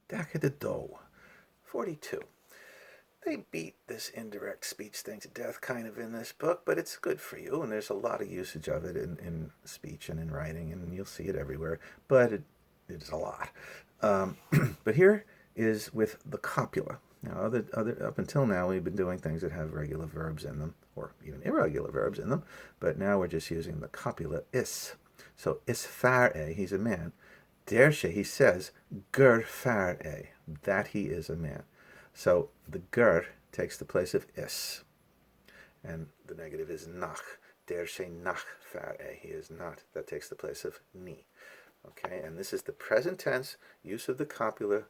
Dacha de do. 42. They beat this indirect speech thing to death kind of in this book, but it's good for you, and there's a lot of usage of it in speech and in writing, and you'll see it everywhere, but it is a lot. Um, but here is with the copula. Now, up until now, we've been doing things that have regular verbs in them, or even irregular verbs in them, but now we're just using the copula is. So, is far a, he's a man. Dershe, he says, gur far a, that he is a man. So the gur takes the place of is, and the negative is nach. Der she nach far a, he is not. That takes the place of ni. Okay, and this is the present tense use of the copula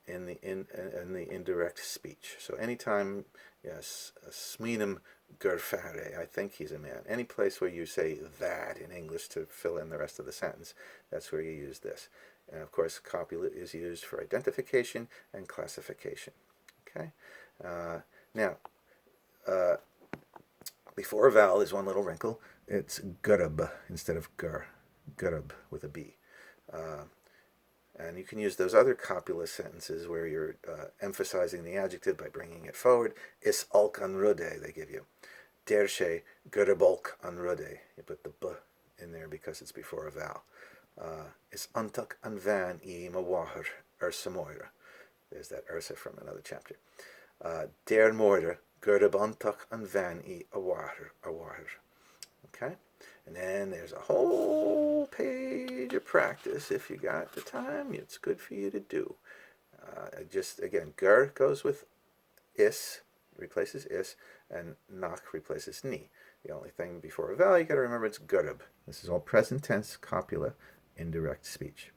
in the indirect speech. So anytime, yes, sminum gur far a, I think he's a man. Any place where you say that in English to fill in the rest of the sentence, that's where you use this. And of course, copula is used for identification and classification. Okay. Now, uh, before a vowel is one little wrinkle. It's gurub instead of gur. Gurub with a B. Uh, and you can use those other copula sentences where you're emphasizing the adjective by bringing it forward. Is alk an rude, they give you. Dershe gurabolk an rude. You put the b in there because it's before a vowel. Is antak an van I mawahar ursamoira. There's that ursa from another chapter. Der moeder gurub antak an van I awahar. Okay? And then there's a whole page of practice if you got the time. It's good for you to do. Just, again, gur goes with is, replaces is, and nach replaces ni. The only thing before a vowel you got to remember it's gurub. This is all present tense copula indirect speech.